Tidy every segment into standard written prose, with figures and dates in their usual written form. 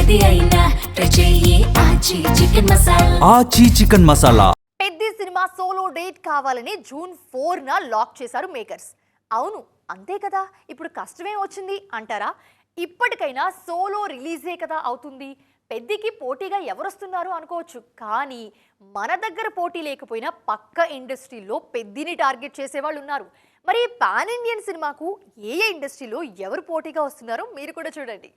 ఏది అయినా ట్రై చెయ్యి ఆచి చికెన్ మసాలా. ఆచి chicken masala. Peddi cinema solo date కావాలని జూన్ 4న లాక్ చేశారు మేకర్స్. అవును అంతే కదా, ఇప్పుడు కష్టమే వచ్చింది అంటారా? ఇప్పటికైనా సోలో రిలీజే కదా అవుతుంది, పెద్దికి పోటీగా ఎవరొస్తున్నారు అనుకోవచ్చు. కానీ మన దగ్గర పోటీ లేకపోయినా పక్క ఇండస్ట్రీలో పెద్దిని టార్గెట్ చేసేవాళ్ళు ఉన్నారు. మరి పాన్ ఇండియన్ సినిమాకు ఏ ఇండస్ట్రీలో ఎవరు పోటీగా వస్తున్నారో మీరు కూడా చూడండి.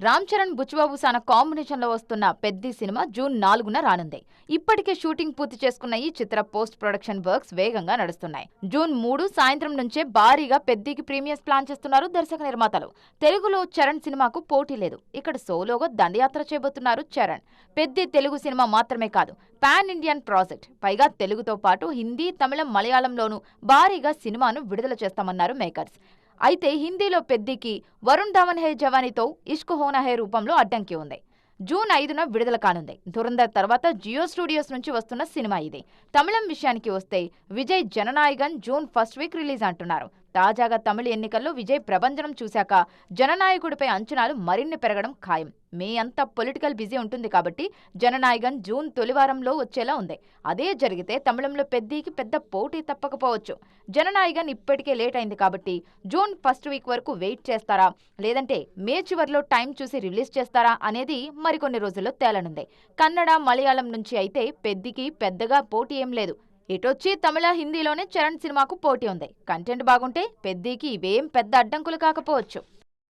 రామ్ చరణ్ బుచ్చిబాబు సాన కాంబినేషన్ లో వస్తున్న పెద్ది సినిమా జూన్ 4న రానుంది. ఇప్పటికే షూటింగ్ పూర్తి చేసుకున్న ఈ చిత్ర పోస్ట్ ప్రొడక్షన్ వర్క్స్ వేగంగా నడుస్తున్నాయి. జూన్ 3 సాయంత్రం నుంచే భారీగా పెద్దికి ప్రీమియర్స్ ప్లాన్ చేస్తున్నారు దర్శక నిర్మాతలు. తెలుగులో చరణ్ సినిమాకు పోటీ లేదు. ఇక్కడ సోలోగా దండయాత్ర చేయబోతున్నారు చరణ్. పెద్ది తెలుగు సినిమా మాత్రమే కాదు, పాన్ ఇండియన్ ప్రాజెక్ట్. పైగా తెలుగుతో పాటు హిందీ, తమిళం, మలయాళంలోనూ భారీగా సినిమాను విడుదల చేస్తామన్నారు మేకర్స్. అయితే హిందీలో పెద్దికి వరుణ్ ధావన్ హే జవానీతో ఇష్క్ హోనా హే రూపంలో అడ్డంకి ఉంది. జూన్ 5న విడుదల కానుంది. ధురంధర్ తర్వాత జియో స్టూడియోస్ నుంచి వస్తున్న సినిమా ఇది. తమిళం విషయానికి వస్తే Vijay Jana Nayagan June 1st week release అంటున్నారు. తాజాగా తమిళ ఎన్నికల్లో విజయ్ ప్రభంజనం చూశాక జననాయకుడిపై అంచనాలు మరిన్ని పెరగడం ఖాయం. మే అంతా పొలిటికల్ బిజీ ఉంటుంది కాబట్టి జననాయగన్ జూన్ తొలివారంలో వచ్చేలా ఉంది. అదే జరిగితే తమిళంలో పెద్దికి పెద్ద పోటీ తప్పకపోవచ్చు. జననాయగన్ ఇప్పటికే లేట్ అయింది కాబట్టి జూన్ 1st వీక్ వరకు వెయిట్ చేస్తారా, లేదంటే మే చివరిలో టైం చూసి రిలీజ్ చేస్తారా అనేది మరికొన్ని రోజుల్లో తేలనుంది. కన్నడ, మలయాళం నుంచి అయితే పెద్దికి పెద్దగా పోటీ ఏం లేదు. ఇటొచ్చి తమిళ, హిందీలోనే చరణ్ సినిమాకు పోటీ ఉంది. కంటెంట్ బాగుంటే పెద్దికి ఇవేం పెద్ద అడ్డంకులు కాకపోవచ్చు.